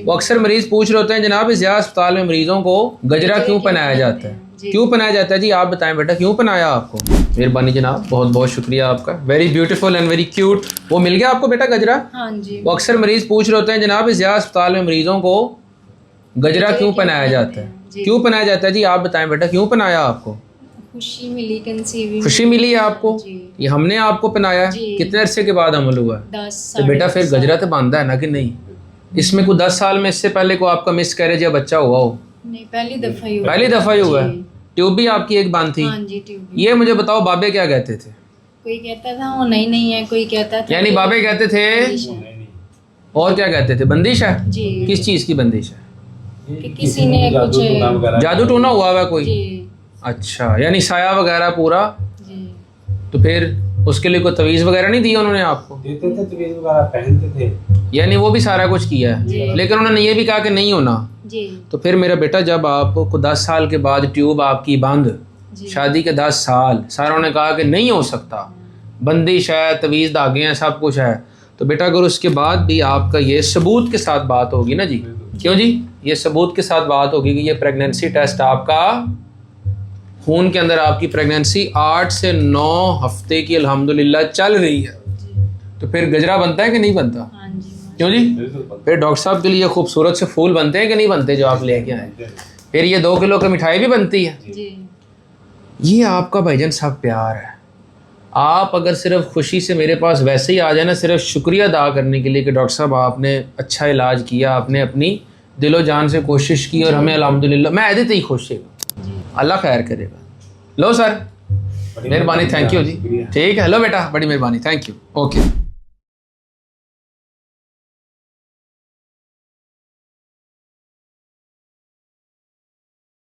वो अक्सर मरीज पूछ रहे होते हैं जनाब इस अस्पताल में मरीजों को गजरा क्यों पहनाया जाता है, क्यों पहनाया जाता है? जी आप बताएं बेटा, क्यों पहनाया आपको? मेहरबानी जनाब, बहुत बहुत शुक्रिया आपका, very beautiful and very cute. वो मिल गया आपको बेटा गजरा? हाँ जी। वो अक्सर मरीज पूछ रहे होते हैं जनाब इस अस्पताल में मरीजों को गजरा क्यों पहनाया जाता है, क्यों पहनाया जाता है? जी आप बताएं बेटा, क्यों पहनाया आपको? खुशी मिली, कंसीविंग खुशी मिली है आपको? ये हमने आपको पहनाया? कितने अरसे के बाद अमल हुआ? 10 तो बेटा फिर गजरा तो बांधा है ना कि नहीं? इसमें कोई 10 साल में इससे पहले को आपका मिस कैरेज या बच्चा हुआ हो? नहीं, पहली दफा ही हुआ। पहली दफा ही हुआ है। ट्यूब भी आपकी एक बांध थी? हाँ जी, ट्यूब। ये मुझे बताओ, बाबे क्या कहते थे? कोई कहता था वो नहीं है, कोई कहता था यानी बाबे कहते थे, और क्या कहते थे? बंदिश है? जी। किस चीज की बंदिश है? कि किसी ने कुछ जादू टोना हुआ हुआ कोई? जी अच्छा, यानी साया वगैरह पूरा? जी। तो फिर उसके लिए कोई तवीज़ वगैरह नहीं दी उन्होंने आपको? देते थे, तवीज़ वगैरह पहनते थे, यानी वो भी सारा कुछ किया है, लेकिन उन्होंने ये भी कहा कि नहीं होना। जी। तो फिर मेरा बेटा जब आपको 10 साल के बाद ट्यूब आपकी बंद, शादी के 10 साल, सारों ने कहा कि नहीं हो सकता, बंदिश है, तवीज़ धागे हैं, सब कुछ है, तो बेटा अगर उसके बाद भी आपका ये सबूत के साथ बात होगी ना जी, क्यों जी, ये सबूत के साथ बात होगी कि ये प्रेगनेंसी टेस्ट आपका, खून के अंदर आपकी प्रेगनेंसी 8 से 9 हफ्ते की अल्हम्दुलिल्लाह चल रही है, तो फिर गजरा बनता है कि नहीं बनता? हाँ जी। क्यों जी? फिर डॉक्टर साहब के लिए खूबसूरत से फूल बनते हैं कि नहीं बनते जो आप लेके आए? फिर ये 2 किलो की मिठाई भी बनती है। जी। ये आपका भाईजान सब प्यार है। आप अगर सिर्फ खुशी से मेरे पास वैसे ही आ जाए ना, सिर्फ शुक्रिया अदा करने के लिए कि डॉक्टर साहब आपने अच्छा इलाज किया, आपने अपनी दिलो जान से कोशिश की और हमें अल्हम्दुलिल्लाह, मैं ऐसे ही खुश है, अल्लाह खैर करेगा। लो सर, मेहरबानी, थैंक यू जी। ठीक है, हेलो बेटा, बड़ी मेहरबानी, थैंक यू, ओके।